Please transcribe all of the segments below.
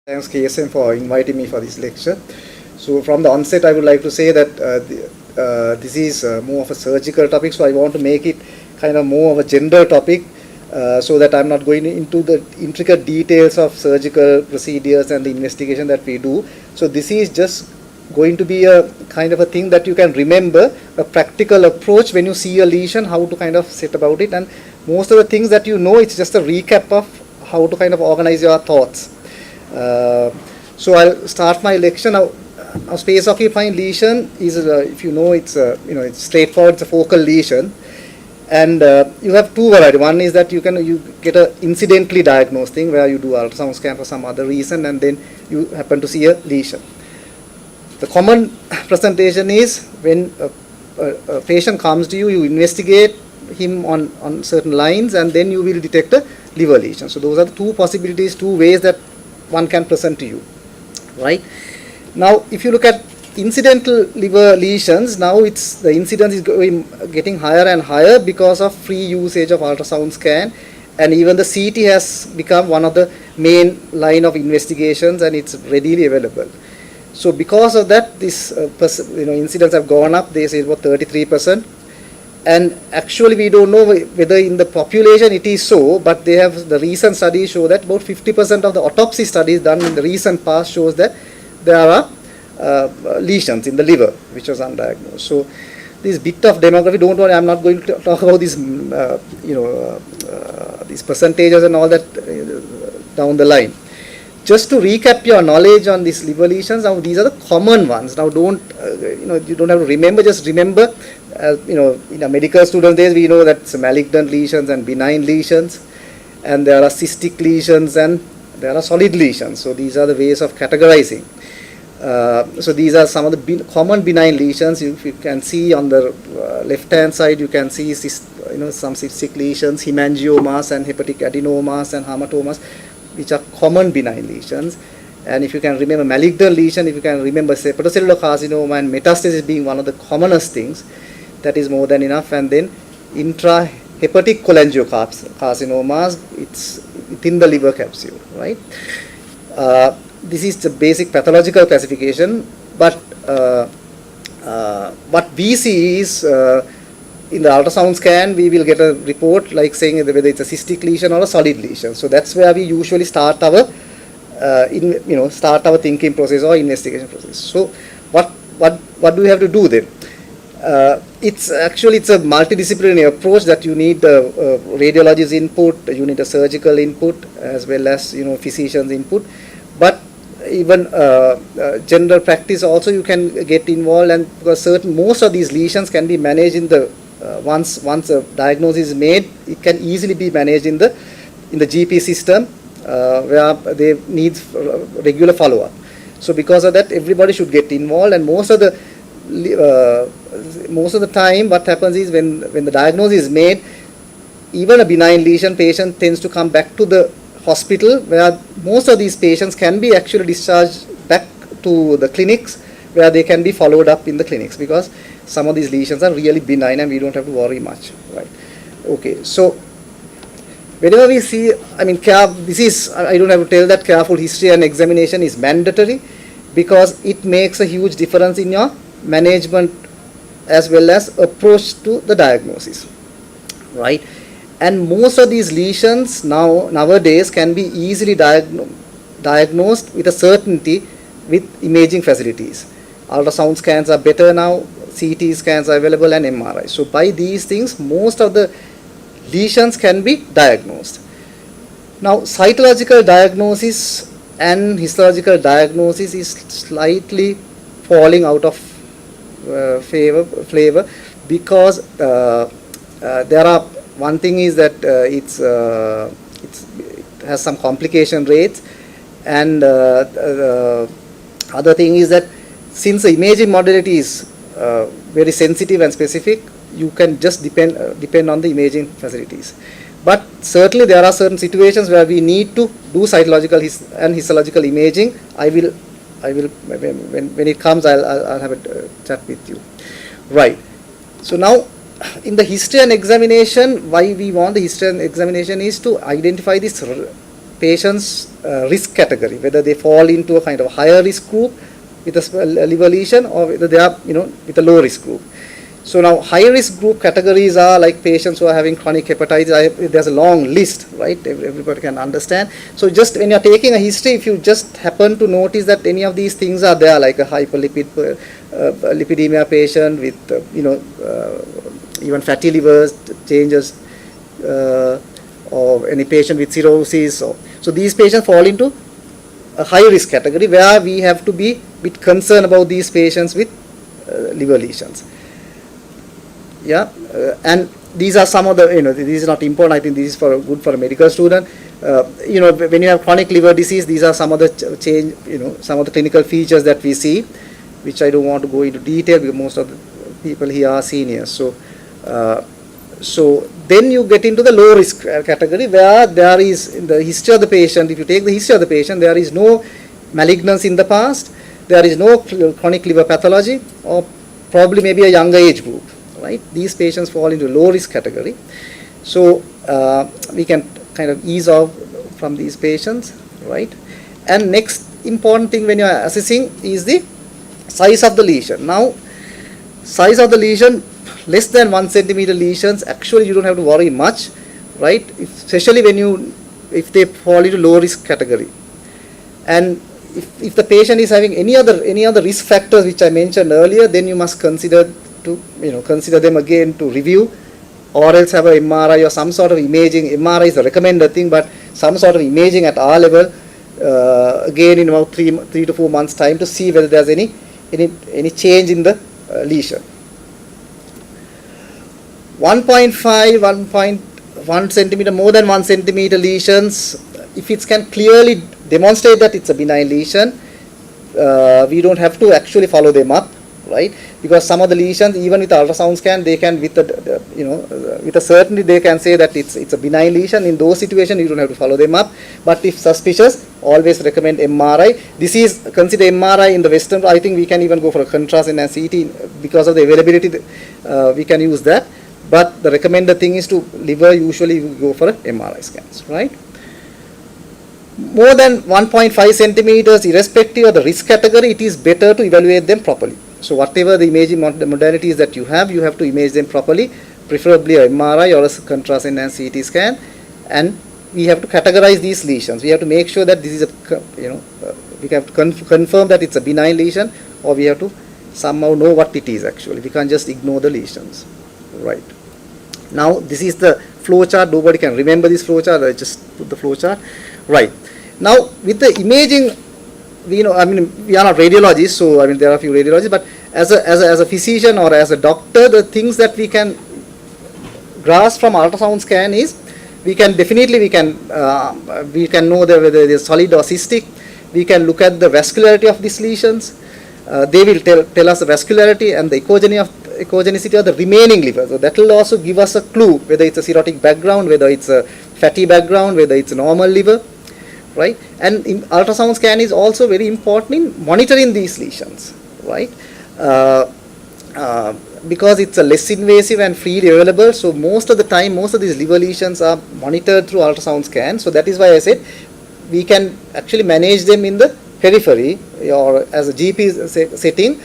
Thanks KSM for inviting me for this lecture. So from the onset, I would like to say that this is more of a surgical topic, so I want to make it kind of more of a general topic, so that I'm not going into the intricate details of surgical procedures and the investigation that we do. So this is just going to be a kind of a thing that you can remember, a practical approach when you see a lesion, how to kind of set about it, and most of the things that you know, it's just a recap of how to kind of organize your thoughts. So I'll start my lecture now. Space occupying lesion is, if you know, it's straightforward. It's a focal lesion, and you have two varieties. One is that you get a incidentally diagnosed thing where you do ultrasound scan for some other reason, and then you happen to see a lesion. The common presentation is when a patient comes to you, you investigate him on certain lines, and then you will detect a liver lesion. So those are the two possibilities, two ways that one can present to you, right? Now, if you look at incidental liver lesions, now the incidence is getting higher and higher because of free usage of ultrasound scan, and even the CT has become one of the main line of investigations, and it's readily available. So because of that, this incidence have gone up. They say about 33%. And actually, we don't know whether in the population it is so, but they have the recent studies show that about 50% of the autopsy studies done in the recent past shows that there are lesions in the liver which was undiagnosed. So this bit of demography, don't worry, I'm not going to talk about these these percentages and all that down the line. Just to recap your knowledge on these liver lesions, now these are the common ones. Now you don't have to remember, just remember, in a medical student days, we know that it's malignant lesions and benign lesions, and there are cystic lesions and there are solid lesions. So these are the ways of categorizing. So these are some of the common benign lesions. You can see on the left-hand side, you can see some cystic lesions, hemangiomas and hepatic adenomas and hematomas, which are common benign lesions. And if you can remember malignant lesion, if you can remember hepatocellular carcinoma and metastasis being one of the commonest things, that is more than enough. And then intrahepatic cholangiocarcinomas, it's within the liver capsule, right? This is the basic pathological classification, but what we see is in the ultrasound scan, we will get a report like saying whether it's a cystic lesion or a solid lesion. So that's where we usually start our thinking process or investigation process. So what do we have to do then? It's a multidisciplinary approach that you need the radiologist's input, you need a surgical input as well as physician's input, but even general practice also you can get involved, and because most of these lesions can be managed in the once a diagnosis is made, it can easily be managed in the GP system where they need regular follow-up. So because of that, everybody should get involved, and most of the time what happens is when the diagnosis is made, even a benign lesion patient tends to come back to the hospital, where most of these patients can be actually discharged back to the clinics where they can be followed up in the clinics, because some of these lesions are really benign and we don't have to worry much, right? Okay, so whenever we see, I don't have to tell that careful history and examination is mandatory, because it makes a huge difference in your management as well as approach to the diagnosis, right? And most of these lesions nowadays can be easily diagnosed with a certainty with imaging facilities. Ultrasound scans are better now, CT scans are available, and MRI. So by these things, most of the lesions can be diagnosed. Now, cytological diagnosis and histological diagnosis is slightly falling out of flavor, because there are, one thing is that it has some complication rates, and other thing is that since the imaging modality is very sensitive and specific, you can just depend on the imaging facilities. But certainly there are certain situations where we need to do cytological and histological imaging. I will when it comes, I'll have a chat with you. Right. So now, in the history and examination, why we want the history and examination is to identify this patient's risk category, whether they fall into a kind of higher risk group with a liver lesion or whether they are, with a low risk group. So now high risk group categories are like patients who are having chronic hepatitis. There's a long list, right? Everybody can understand. So just when you're taking a history, if you just happen to notice that any of these things are there, like a hyperlipid lipidemia patient with, even fatty livers changes, or any patient with cirrhosis. So these patients fall into a high risk category where we have to be a bit concerned about these patients with liver lesions. Yeah, and these are some of the, this is not important. I think this is good for a medical student. When you have chronic liver disease, these are some of the some of the clinical features that we see, which I don't want to go into detail because most of the people here are seniors. So then you get into the low risk category where there is, in the history of the patient, if you take the history of the patient, there is no malignancy in the past, there is no chronic liver pathology, or probably maybe a younger age group, right? These patients fall into low risk category. So we can kind of ease off from these patients, right? And next important thing when you are assessing is the size of the lesion. Now, size of the lesion, less than 1 centimeter lesions, actually you don't have to worry much, right? Especially if they fall into low risk category. And if the patient is having any other risk factors which I mentioned earlier, then you must consider them again to review, or else have a MRI or some sort of imaging. MRI is the recommended thing, but some sort of imaging at our level, again in about 3 to 4 months time, to see whether there's any change in the lesion. 1.1 centimeter, more than 1 centimeter lesions, if it can clearly demonstrate that it's a benign lesion, we don't have to actually follow them up, right? Because some of the lesions, even with ultrasound scan, they can, with a certainty, they can say that it's a benign lesion. In those situations, you don't have to follow them up. But if suspicious, always recommend MRI. This is consider MRI in the Western. I think we can even go for a contrast enhanced CT because of the availability. We can use that. But the recommended thing is to liver. Usually, we go for MRI scans, right? More than 1.5 centimeters, irrespective of the risk category, it is better to evaluate them properly. So whatever the imaging modalities that you have to image them properly, preferably a MRI or a contrast enhanced CT scan, and we have to categorize these lesions. We have to make sure that this is we have to confirm that it's a benign lesion, or we have to somehow know what it is actually. We can't just ignore the lesions, right? Now this is the flow chart. Nobody can remember this flow chart. I just put the flow chart, right? Now with the imaging, we are not radiologists, so there are a few radiologists, but as a physician or as a doctor, the things that we can grasp from ultrasound scan is we can know whether it is solid or cystic. We can look at the vascularity of these lesions. They will tell us the vascularity and the echogenicity of the remaining liver. So that will also give us a clue whether it's a cirrhotic background, whether it's a fatty background, whether it's a normal liver, right? And ultrasound scan is also very important in monitoring these lesions, right? Because it's a less invasive and freely available, so most of the time, most of these liver lesions are monitored through ultrasound scan. So that is why I said we can actually manage them in the periphery or as a GP setting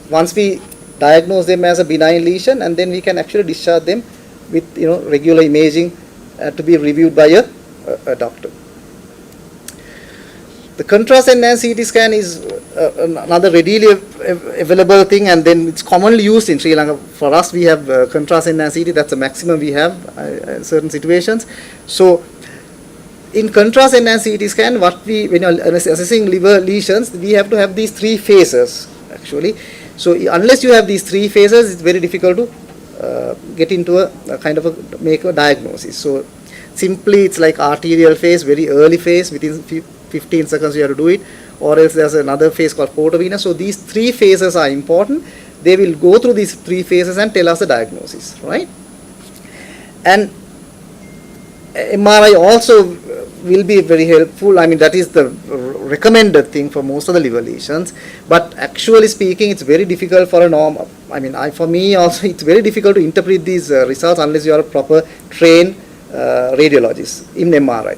once we diagnose them as a benign lesion, and then we can actually discharge them with regular imaging to be reviewed by a doctor. The contrast enhanced CT scan is another readily available thing, and then it's commonly used in Sri Lanka. For us, we have contrast enhanced CT. That's the maximum we have in certain situations. So, in contrast enhanced CT scan, when you're assessing liver lesions, we have to have these 3 phases actually. So, unless you have these 3 phases, it's very difficult to get into a kind of make a diagnosis. So, simply it's like arterial phase, very early phase, within 15 seconds you have to do it, or else there's another phase called portovenous. So these 3 phases are important. They will go through these 3 phases and tell us the diagnosis, right? And MRI also will be very helpful. That is the recommended thing for most of the liver lesions. But actually speaking, it's very difficult for a normal. For me also, it's very difficult to interpret these results unless you are a proper trained radiologist in MRI.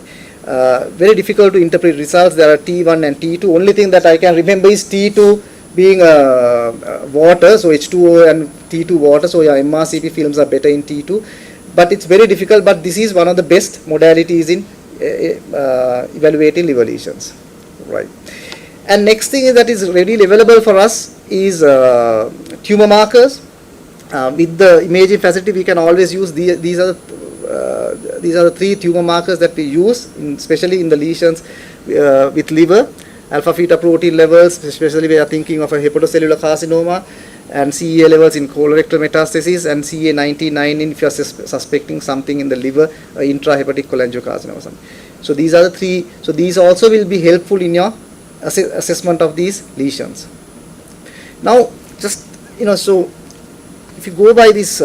very difficult to interpret results. There are T1 and T2. Only thing that I can remember is T2 being water, so H2O and T2 water, so yeah, MRCP films are better in T2, but it's very difficult. But this is one of the best modalities in evaluating liver lesions, right? And next thing that is readily available for us is tumor markers. With the imaging facility, we can always use these are the 3 tumor markers that we use, especially in the lesions with liver. Alpha fetoprotein levels, especially we are thinking of a hepatocellular carcinoma, and CEA levels in colorectal metastasis, and CA99 if you are suspecting something in the liver, intrahepatic cholangiocarcinoma. So these are the 3. So these also will be helpful in your assessment of these lesions. Now, just so if you go by this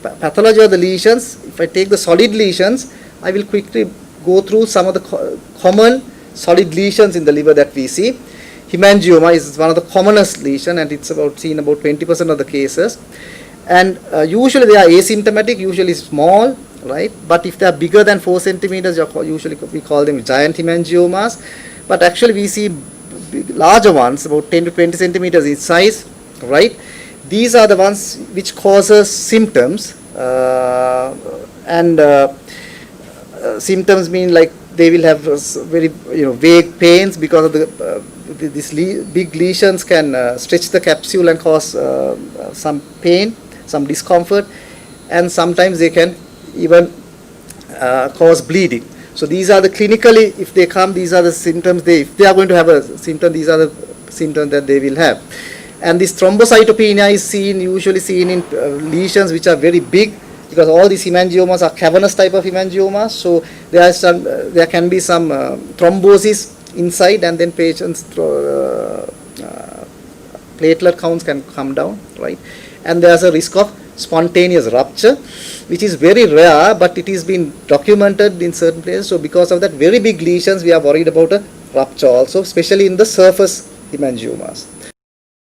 pathology of the lesions, if I take the solid lesions, I will quickly go through some of the common solid lesions in the liver that we see. Hemangioma is one of the commonest lesion, and it's seen about 20% of the cases. And usually they are asymptomatic, usually small, right? But if they are bigger than 4 centimeters, usually we call them giant hemangiomas. But actually we see larger ones, about 10 to 20 centimeters in size, right? These are the ones which causes symptoms, symptoms mean like they will have very vague pains because of these big lesions can stretch the capsule and cause some pain, some discomfort, and sometimes they can even cause bleeding. So these are the clinically, if they come, these are the symptoms. If they are going to have a symptom, these are the symptoms that they will have. And this thrombocytopenia is usually seen in lesions which are very big, because all these hemangiomas are cavernous type of hemangiomas. So there can be some thrombosis inside, and then patients platelet counts can come down, right? And there's a risk of spontaneous rupture, which is very rare, but it is been documented in certain places. So because of that very big lesions, we are worried about a rupture also, especially in the surface hemangiomas.